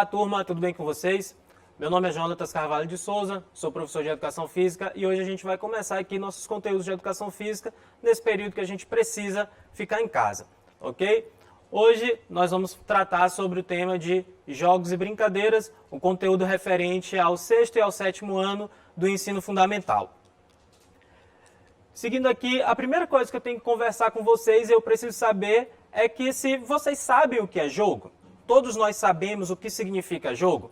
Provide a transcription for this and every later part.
turma, tudo bem com vocês? Meu nome é Jonatas Carvalho de Souza, sou professor de Educação Física e hoje a gente vai começar aqui nossos conteúdos de Educação Física nesse período que a gente precisa ficar em casa, ok? Hoje nós vamos tratar sobre o tema de jogos e brincadeiras, o conteúdo referente ao 6º e ao 7º ano do ensino fundamental. Seguindo aqui, a primeira coisa que eu tenho que conversar com vocês e eu preciso saber é que se vocês sabem o que é jogo, todos nós sabemos o que significa jogo.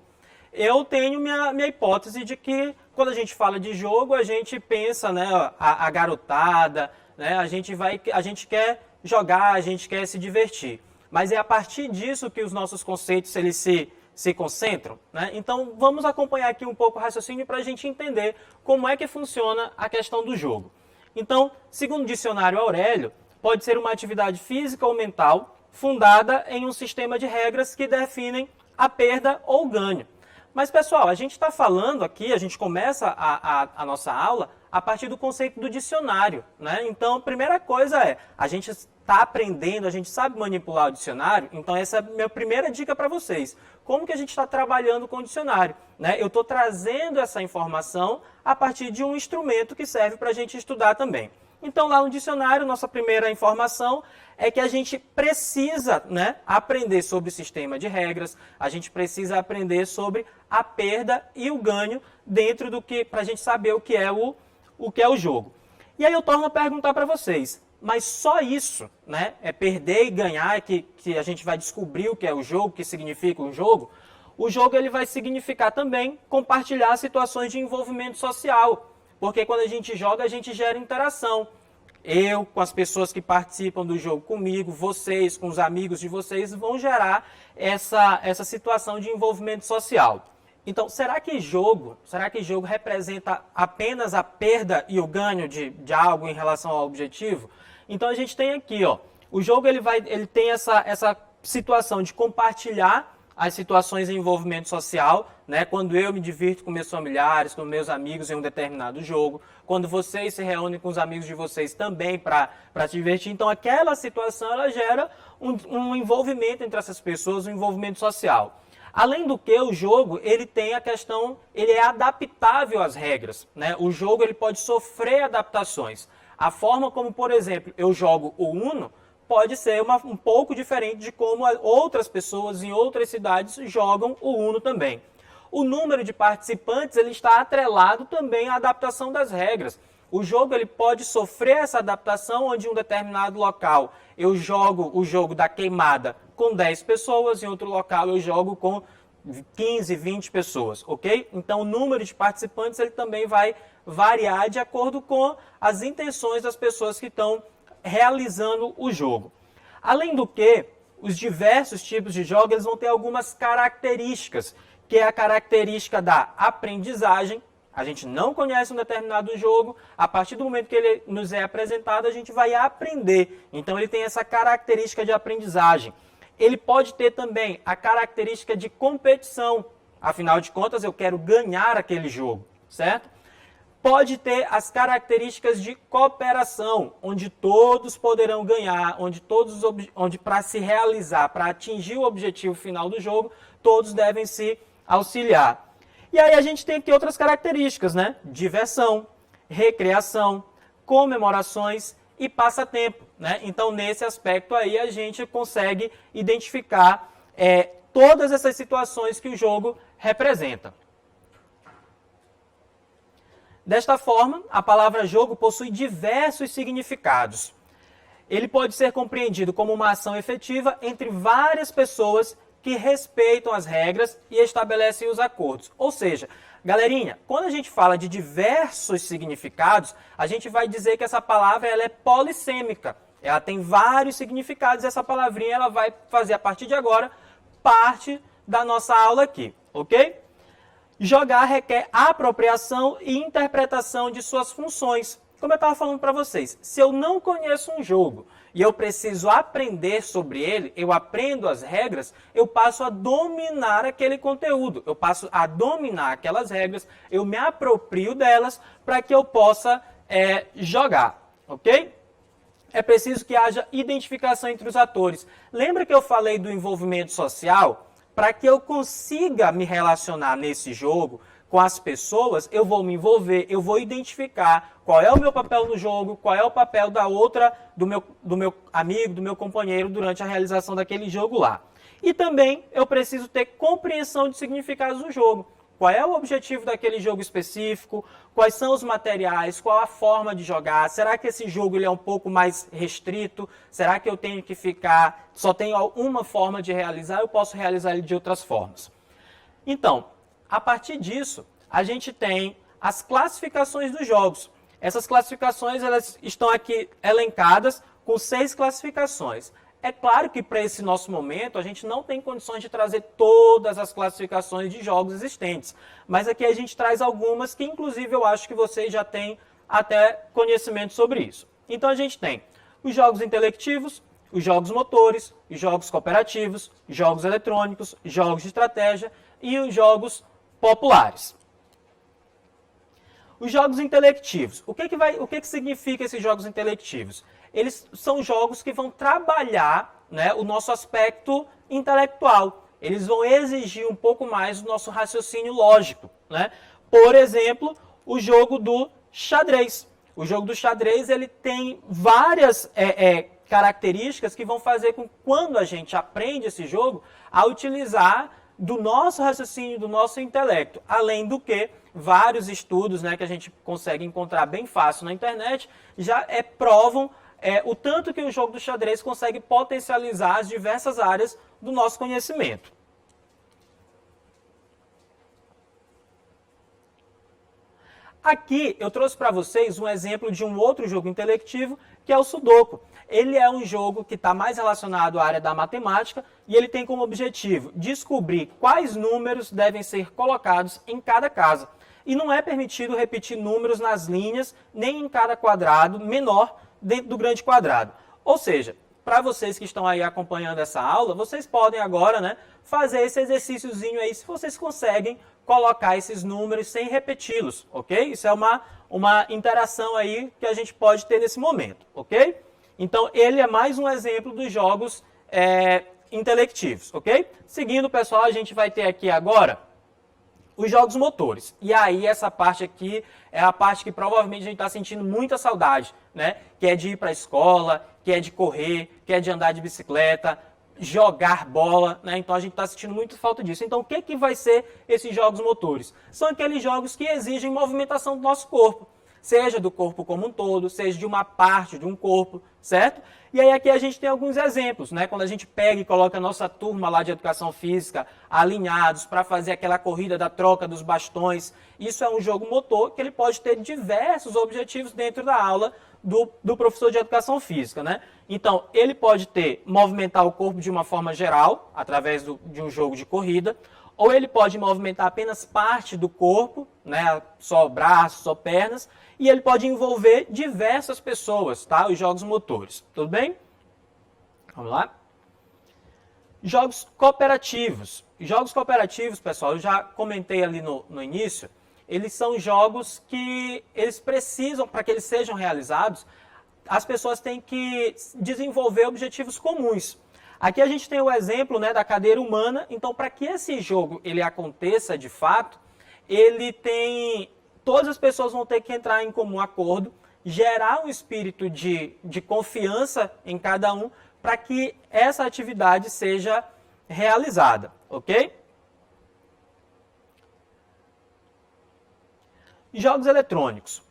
Eu tenho minha hipótese de que quando a gente fala de jogo, a gente pensa, né, a garotada, né, a gente quer jogar, a gente quer se divertir. Mas é a partir disso que os nossos conceitos eles se concentram, né? Então vamos acompanhar aqui um pouco o raciocínio para a gente entender como é que funciona a questão do jogo. Então, segundo o dicionário Aurélio, pode ser uma atividade física ou mental fundada em um sistema de regras que definem a perda ou o ganho. Mas, pessoal, a gente está falando aqui, a gente começa a nossa aula a partir do conceito do dicionário, né? Então, a primeira coisa é, a gente está aprendendo, a gente sabe manipular o dicionário, então essa é a minha primeira dica para vocês. Como que a gente está trabalhando com o dicionário, né? Eu estou trazendo essa informação a partir de um instrumento que serve para a gente estudar também. Então, lá no dicionário, nossa primeira informação é que a gente precisa, né, aprender sobre o sistema de regras, a gente precisa aprender sobre a perda e o ganho dentro do que, para a gente saber o que é o jogo. E aí eu torno a perguntar para vocês, mas só isso, né, é perder e ganhar, que a gente vai descobrir o que é o jogo, o que significa um jogo? O jogo ele vai significar também compartilhar situações de envolvimento social. Porque quando a gente joga, a gente gera interação. Eu, com as pessoas que participam do jogo comigo, vocês, com os amigos de vocês, vão gerar essa situação de envolvimento social. Então, será que jogo representa apenas a perda e o ganho de algo em relação ao objetivo? Então, a gente tem aqui, ó, o jogo ele tem essa situação de compartilhar as situações de envolvimento social, né? Quando eu me divirto com meus familiares, com meus amigos em um determinado jogo, quando vocês se reúnem com os amigos de vocês também para se divertir. Então, aquela situação ela gera um envolvimento entre essas pessoas, um envolvimento social. Além do que, o jogo ele tem a questão, ele é adaptável às regras, né? O jogo ele pode sofrer adaptações. A forma como, por exemplo, eu jogo o Uno, pode ser um pouco diferente de como outras pessoas em outras cidades jogam o Uno também. O número de participantes ele está atrelado também à adaptação das regras. O jogo ele pode sofrer essa adaptação onde em um determinado local eu jogo o jogo da queimada com 10 pessoas, em outro local eu jogo com 15, 20 pessoas, ok? Então o número de participantes ele também vai variar de acordo com as intenções das pessoas que estão realizando o jogo. Além do que, os diversos tipos de jogos eles vão ter algumas características, que é a característica da aprendizagem. A gente não conhece um determinado jogo, a partir do momento que ele nos é apresentado, a gente vai aprender. Então ele tem essa característica de aprendizagem. Ele pode ter também a característica de competição. Afinal de contas, eu quero ganhar aquele jogo, certo? Pode ter as características de cooperação, onde todos poderão ganhar, onde para se realizar, para atingir o objetivo final do jogo, todos devem se auxiliar. E aí a gente tem aqui outras características, né? Diversão, recreação, comemorações e passatempo, né? Então, nesse aspecto aí, a gente consegue identificar todas essas situações que o jogo representa. Desta forma, a palavra jogo possui diversos significados. Ele pode ser compreendido como uma ação efetiva entre várias pessoas que respeitam as regras e estabelecem os acordos. Ou seja, galerinha, quando a gente fala de diversos significados, a gente vai dizer que essa palavra ela é polissêmica. Ela tem vários significados e essa palavrinha ela vai fazer, a partir de agora, parte da nossa aula aqui, ok? Jogar requer apropriação e interpretação de suas funções. Como eu estava falando para vocês, se eu não conheço um jogo e eu preciso aprender sobre ele, eu aprendo as regras, eu passo a dominar aquele conteúdo, eu passo a dominar aquelas regras, eu me aproprio delas para que eu possa jogar, ok? É preciso que haja identificação entre os atores. Lembra que eu falei do envolvimento social? para que eu consiga me relacionar nesse jogo com as pessoas, eu vou me envolver, eu vou identificar qual é o meu papel no jogo, qual é o papel da outra, do meu amigo, do meu companheiro durante a realização daquele jogo lá. E também eu preciso ter compreensão de significados do jogo. Qual é o objetivo daquele jogo específico? Quais são os materiais? Qual a forma de jogar? Será que esse jogo ele é um pouco mais restrito? Será que eu tenho que ficar... Só tenho uma forma de realizar? Eu posso realizar ele de outras formas. Então, a partir disso, a gente tem as classificações dos jogos. Essas classificações elas estão aqui elencadas com 6 classificações. É claro que para esse nosso momento a gente não tem condições de trazer todas as classificações de jogos existentes, mas aqui a gente traz algumas que inclusive eu acho que vocês já têm até conhecimento sobre isso. Então a gente tem os jogos intelectivos, os jogos motores, os jogos cooperativos, jogos eletrônicos, jogos de estratégia e os jogos populares. Os jogos intelectivos. O que significa esses jogos intelectivos? Eles são jogos que vão trabalhar, né, o nosso aspecto intelectual. Eles vão exigir um pouco mais do nosso raciocínio lógico, né? Por exemplo, o jogo do xadrez. O jogo do xadrez ele tem várias características que vão fazer com que quando a gente aprende esse jogo, a utilizar do nosso raciocínio, do nosso intelecto. Além do que, vários estudos, né, que a gente consegue encontrar bem fácil na internet, já provam o tanto que o jogo do xadrez consegue potencializar as diversas áreas do nosso conhecimento. Aqui eu trouxe para vocês um exemplo de um outro jogo intelectivo, que é o Sudoku. Ele é um jogo que está mais relacionado à área da matemática e ele tem como objetivo descobrir quais números devem ser colocados em cada casa. E não é permitido repetir números nas linhas, nem em cada quadrado menor dentro do grande quadrado. Ou seja, para vocês que estão aí acompanhando essa aula, vocês podem agora, né, fazer esse exercíciozinho aí, se vocês conseguem colocar esses números sem repeti-los, ok? Isso é uma interação aí que a gente pode ter nesse momento, ok? Então, ele é mais um exemplo dos jogos intelectivos, ok? Seguindo, pessoal, a gente vai ter aqui agora os jogos motores. E aí, essa parte aqui é a parte que provavelmente a gente está sentindo muita saudade, né? Que é de ir para a escola, que é de correr, que é de andar de bicicleta, jogar bola, né? Então a gente está sentindo muito falta disso. Então o que vai ser esses jogos motores? São aqueles jogos que exigem movimentação do nosso corpo, seja do corpo como um todo, seja de uma parte de um corpo, certo? E aí aqui a gente tem alguns exemplos, né? Quando a gente pega e coloca a nossa turma lá de educação física alinhados para fazer aquela corrida da troca dos bastões, isso é um jogo motor que ele pode ter diversos objetivos dentro da aula do professor de educação física, né? Então, ele pode movimentar o corpo de uma forma geral, através de um jogo de corrida, ou ele pode movimentar apenas parte do corpo, né? Só braços, só pernas, e ele pode envolver diversas pessoas, tá? Os jogos motores, tudo bem? Vamos lá? Jogos cooperativos. Jogos cooperativos, pessoal, eu já comentei ali no início, eles são jogos que eles precisam, para que eles sejam realizados, as pessoas têm que desenvolver objetivos comuns. Aqui a gente tem o exemplo, né, da cadeira humana. Então, para que esse jogo ele aconteça de fato, todas as pessoas vão ter que entrar em comum acordo, gerar um espírito de confiança em cada um, para que essa atividade seja realizada, ok? Jogos eletrônicos.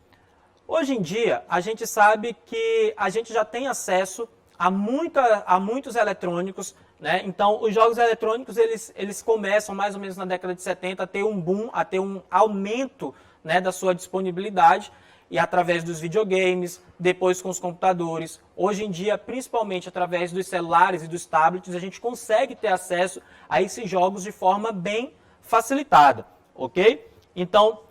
Hoje em dia, a gente sabe que a gente já tem acesso a muitos eletrônicos, né? Então, os jogos eletrônicos, eles começam mais ou menos na década de 70 a ter um boom, a ter um aumento, né, da sua disponibilidade, e através dos videogames, depois com os computadores. Hoje em dia, principalmente através dos celulares e dos tablets, a gente consegue ter acesso a esses jogos de forma bem facilitada, ok? Então,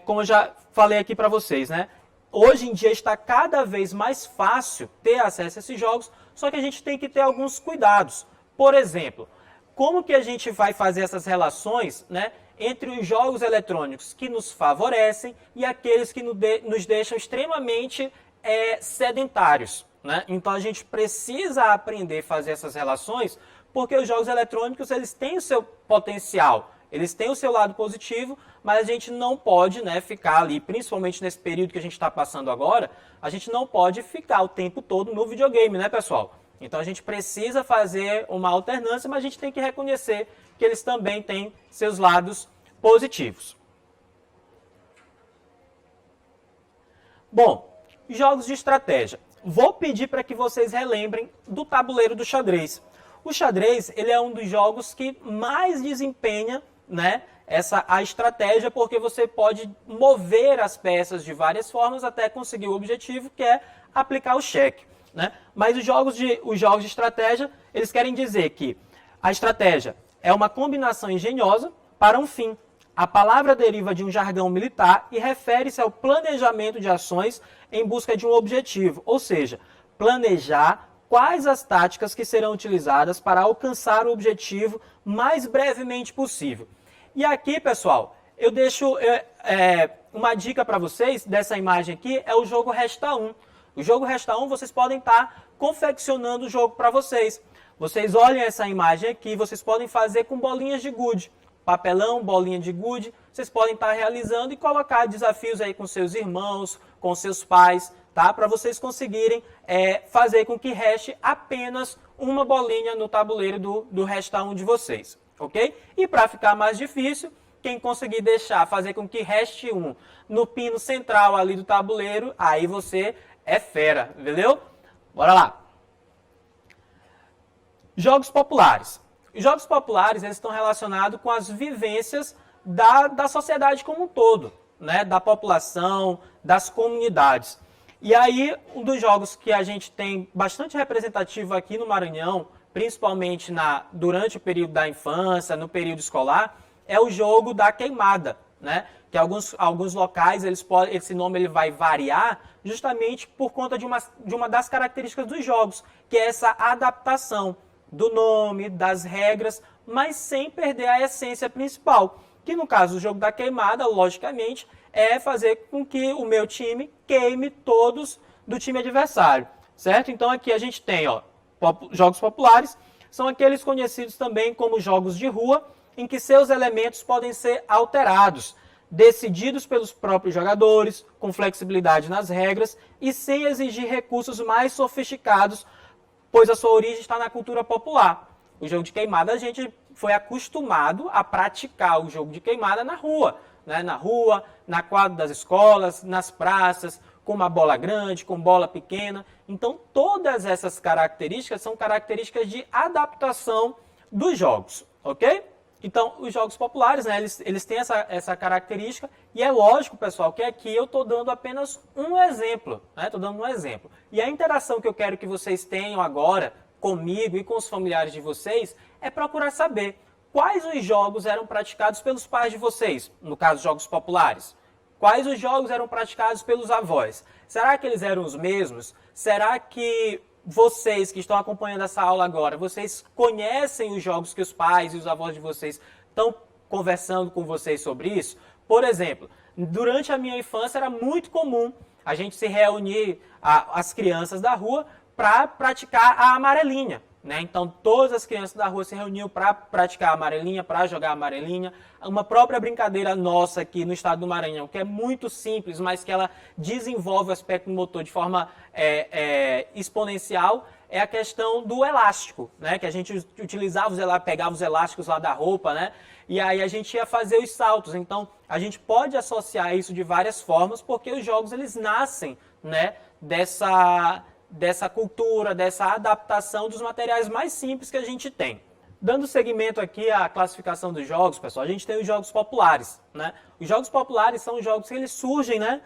como eu já falei aqui para vocês, né? Hoje em dia está cada vez mais fácil ter acesso a esses jogos, só que a gente tem que ter alguns cuidados. Por exemplo, como que a gente vai fazer essas relações, né, entre os jogos eletrônicos que nos favorecem e aqueles que nos deixam extremamente sedentários, né? Então a gente precisa aprender a fazer essas relações porque os jogos eletrônicos eles têm o seu potencial, eles têm o seu lado positivo, mas a gente não pode, né, ficar ali, principalmente nesse período que a gente está passando agora, a gente não pode ficar o tempo todo no videogame, né, pessoal? Então a gente precisa fazer uma alternância, mas a gente tem que reconhecer que eles também têm seus lados positivos. Bom, jogos de estratégia. Vou pedir para que vocês relembrem do tabuleiro do xadrez. O xadrez ele é um dos jogos que mais desempenha, né, a estratégia, porque você pode mover as peças de várias formas até conseguir o objetivo, que é aplicar o cheque, né? Mas os jogos de estratégia, eles querem dizer que a estratégia é uma combinação engenhosa para um fim. A palavra deriva de um jargão militar e refere-se ao planejamento de ações em busca de um objetivo, ou seja, planejar quais as táticas que serão utilizadas para alcançar o objetivo mais brevemente possível. E aqui, pessoal, eu deixo uma dica para vocês dessa imagem aqui, é o jogo Resta 1. O jogo Resta 1, vocês podem estar confeccionando o jogo para vocês. Vocês olhem essa imagem aqui, vocês podem fazer com bolinhas de gude. Papelão, bolinha de gude, vocês podem estar realizando e colocar desafios aí com seus irmãos, com seus pais, tá? Para vocês conseguirem fazer com que reste apenas uma bolinha no tabuleiro do Resta 1 de vocês, ok? E para ficar mais difícil, quem conseguir fazer com que reste um no pino central ali do tabuleiro, aí você é fera, entendeu? Bora lá! Jogos populares. Os jogos populares eles estão relacionados com as vivências da sociedade como um todo, né? Da população, das comunidades. E aí, um dos jogos que a gente tem bastante representativo aqui no Maranhão, principalmente durante o período da infância, no período escolar, é o jogo da queimada, né? Que alguns locais, esse nome ele vai variar justamente por conta de uma das características dos jogos, que é essa adaptação do nome, das regras, mas sem perder a essência principal. Que no caso do jogo da queimada, logicamente, é fazer com que o meu time queime todos do time adversário, certo? Então aqui a gente tem, jogos populares, são aqueles conhecidos também como jogos de rua, em que seus elementos podem ser alterados, decididos pelos próprios jogadores, com flexibilidade nas regras e sem exigir recursos mais sofisticados, pois a sua origem está na cultura popular. O jogo de queimada, a gente foi acostumado a praticar o jogo de queimada na rua, né? Na rua, na quadra das escolas, nas praças, com uma bola grande, com bola pequena. Então, todas essas características são características de adaptação dos jogos, ok? Então, os jogos populares, né, eles têm essa característica, e é lógico, pessoal, que aqui eu estou dando apenas um exemplo, né? Estou dando um exemplo. E a interação que eu quero que vocês tenham agora comigo e com os familiares de vocês é procurar saber quais os jogos eram praticados pelos pais de vocês, no caso, jogos populares. Quais os jogos eram praticados pelos avós? Será que eles eram os mesmos? Será que vocês que estão acompanhando essa aula agora, vocês conhecem os jogos que os pais e os avós de vocês estão conversando com vocês sobre isso? Por exemplo, durante a minha infância era muito comum a gente se reunir, as crianças da rua, para praticar a amarelinha, né? Então todas as crianças da rua se reuniam para praticar a amarelinha, para jogar a amarelinha. Uma própria brincadeira nossa aqui no estado do Maranhão, que é muito simples, mas que ela desenvolve o aspecto motor de forma exponencial, é a questão do elástico, né? Que a gente utilizava, pegava os elásticos lá da roupa, né? E aí a gente ia fazer os saltos. Então a gente pode associar isso de várias formas, porque os jogos eles nascem, né, dessa cultura, dessa adaptação dos materiais mais simples que a gente tem. Dando seguimento aqui à classificação dos jogos, pessoal, a gente tem os jogos populares, né? Os jogos populares são jogos que eles surgem, né,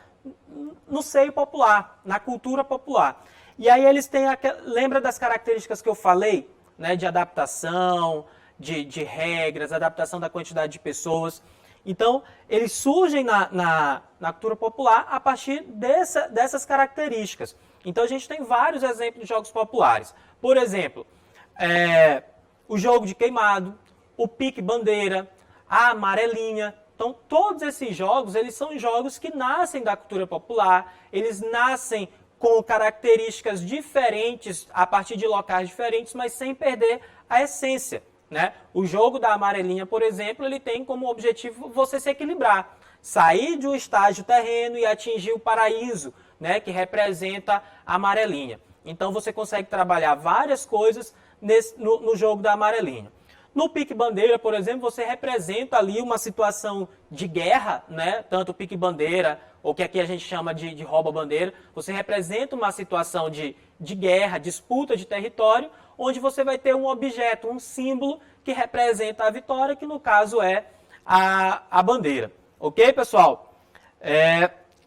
no seio popular, na cultura popular. E aí eles têm, lembra das características que eu falei, né, de adaptação, de regras, adaptação da quantidade de pessoas. Então, eles surgem na cultura popular a partir dessas características. Então, a gente tem vários exemplos de jogos populares. Por exemplo, o jogo de queimado, o pique-bandeira, a amarelinha. Então, todos esses jogos, eles são jogos que nascem da cultura popular, eles nascem com características diferentes, a partir de locais diferentes, mas sem perder a essência, né? O jogo da amarelinha, por exemplo, ele tem como objetivo você se equilibrar, sair de um estágio terreno e atingir o paraíso, né, que representa a amarelinha. Então você consegue trabalhar várias coisas no jogo da amarelinha. No pique-bandeira, por exemplo, você representa ali uma situação de guerra, né? Tanto o pique-bandeira, ou que aqui a gente chama de rouba-bandeira, você representa uma situação de guerra, disputa de território, onde você vai ter um objeto, um símbolo que representa a vitória, que no caso é a bandeira. Ok, pessoal?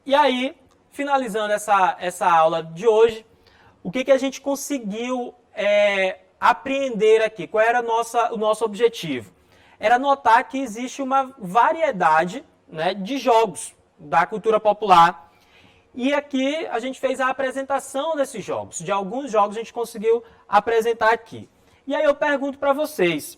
E aí, finalizando essa aula de hoje, o que a gente conseguiu apreender aqui? Qual era o nosso objetivo? Era notar que existe uma variedade, né, de jogos da cultura popular. E aqui a gente fez a apresentação desses jogos. De alguns jogos a gente conseguiu apresentar aqui. E aí eu pergunto para vocês,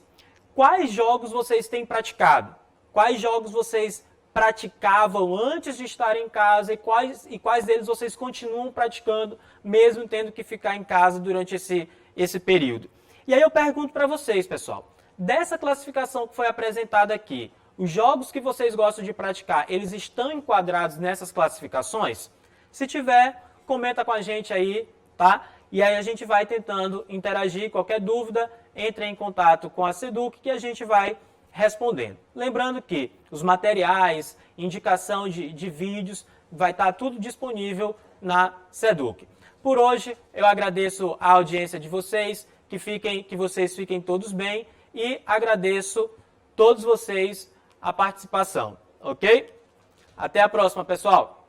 quais jogos vocês têm praticado? Quais jogos vocês praticavam antes de estar em casa e quais deles vocês continuam praticando, mesmo tendo que ficar em casa durante esse período? E aí eu pergunto para vocês, pessoal, dessa classificação que foi apresentada aqui, os jogos que vocês gostam de praticar, eles estão enquadrados nessas classificações? Se tiver, comenta com a gente aí, tá? E aí a gente vai tentando interagir, qualquer dúvida, entre em contato com a Seduc que a gente vai respondendo. Lembrando que os materiais, indicação de vídeos, vai estar tudo disponível na Seduc. Por hoje, eu agradeço a audiência de vocês, que vocês fiquem todos bem e agradeço todos vocês a participação, ok? Até a próxima, pessoal!